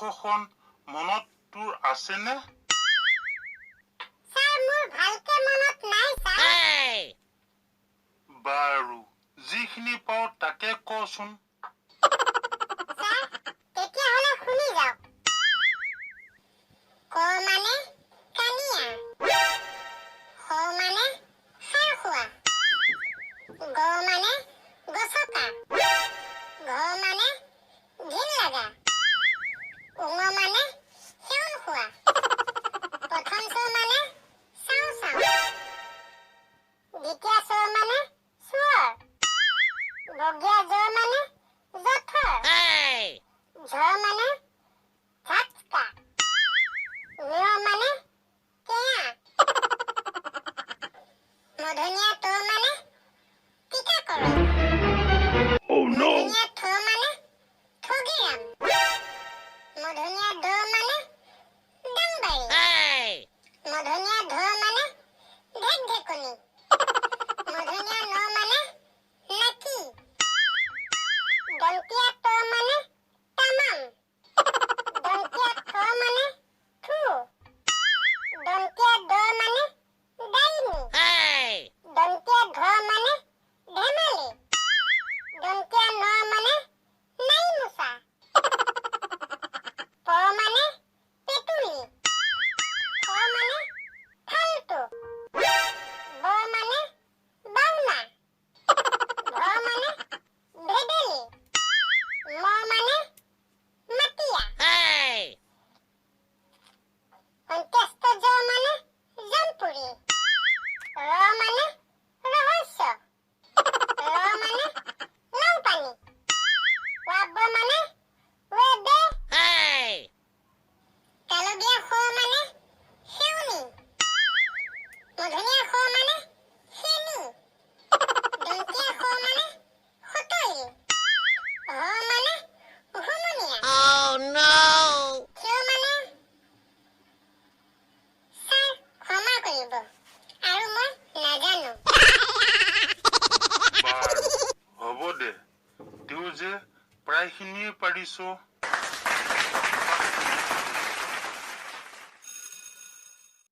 বাক্যখন মনত তোৰ আছেনে? স্যাৰ মোৰ ভালকে মনত নাই স্যাৰ। বাৰু যিখিনি পাও তাকে কচোন। স্যাৰ তেতিয়াহ'লে শুনি যাওক। ক মানে কানিয়া, খ মানে সাৰ খোৱা, গ মানে গছকা, ঘ মানে ঘিন লগা, উঙ মানে সেউন খোৱা, প্ৰথম চ মানে চাওঁ চাওঁ, দ্বিতীয় চ মানে চোৰ, বগীয়া জ মানে জঠৰ, ঝ মানে ঝাটকা, ঞ মানে কেয়া, মধুনীয়া ট মানে টিকাকৰণ, মধুনীয়া ঠ মানে ঠগিৰাম, মধুনীয়া ড মানে ডাংবাৰী, মধুনীয়া ধ মানে ঢেকঢেকনি, মধুনীয়া ন মানে নাকি, দন্তীয়া ত মানে তামাম, দন্তীয়া থ মানে থু, দন্তীয়া দ মানে ডাইনি, দন্তীয়া ঘ মানে ধেমালি, দন্তীয়া ন মানে নাইমোচা, প মানে পেটুলি, ফ মানে ফাল্টু, ব মানে বাউনা, ভ মানে ভেদেলি, ম মানে মাটিয়া, অন্ত্যেষ্ঠ জ মানে জলপুৰি, ৰ মানে ৰহস্য, ল মানে লাওপানী, ৱাব মানে ৱেবে, তালবীয়া স মানে সেউনী, মধুনীয়া স মানে চেনি, দন্তীয়া স মানে সতৰি, হ মানে হুমুনিয়া, থিয় মানে ছাৰ ক্ষমা কৰিব আৰু মই নাজানো। বাৰু হ'ব দে, তেওঁ যে প্ৰায়খিনিয়ে পাৰিছ।